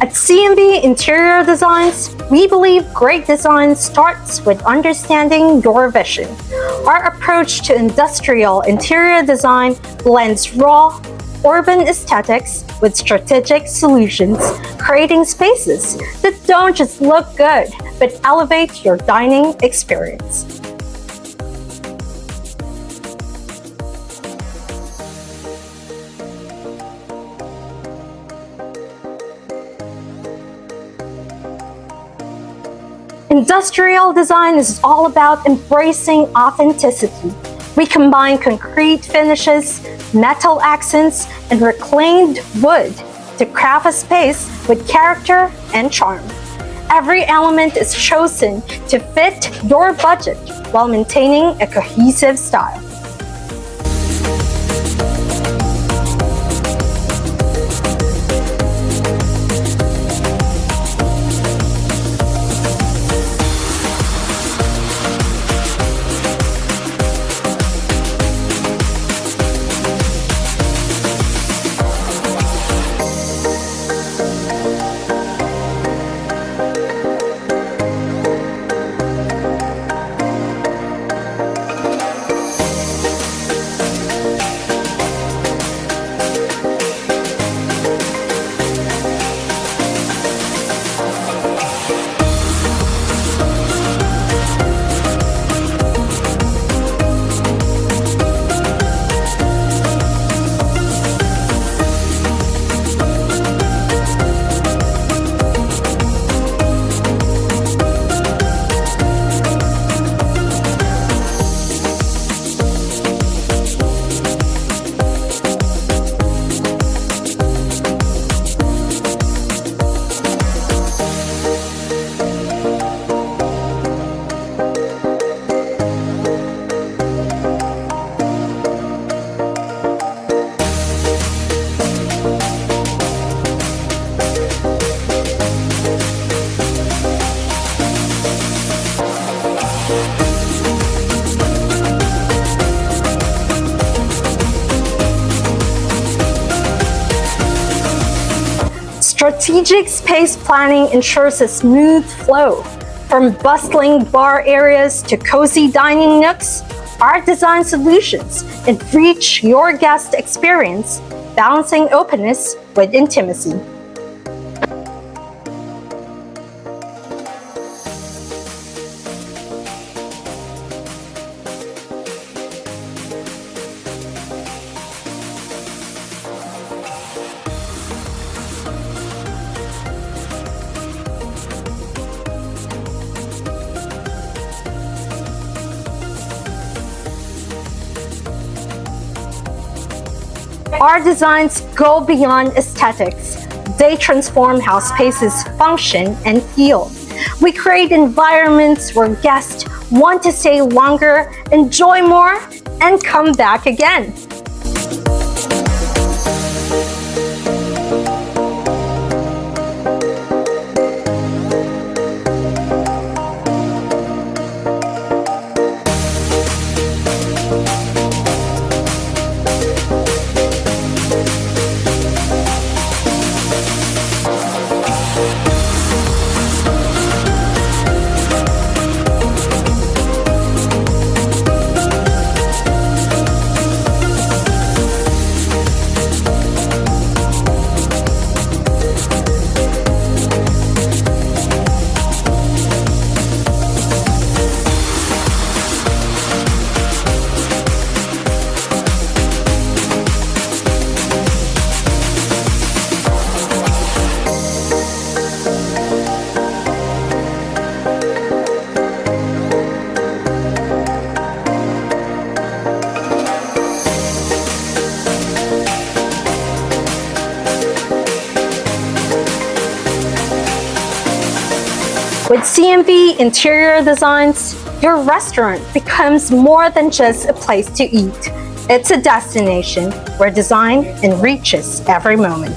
At CMV Interior Designs, we believe great design starts with understanding your vision. Our approach to industrial interior design blends raw, urban aesthetics with strategic solutions, creating spaces that don't just look good, but elevate your dining experience. Industrial design is all about embracing authenticity. We combine concrete finishes, metal accents, and reclaimed wood to craft a space with character and charm. Every element is chosen to fit your budget while maintaining a cohesive style. Strategic space planning ensures a smooth flow. From bustling bar areas to cozy dining nooks, our design solutions enrich your guest experience, balancing openness with intimacy. Our designs go beyond aesthetics. They transform how spaces function and feel. We create environments where guests want to stay longer, enjoy more, and come back again. With CMV Interior Designs, your restaurant becomes more than just a place to eat. It's a destination where design enriches every moment.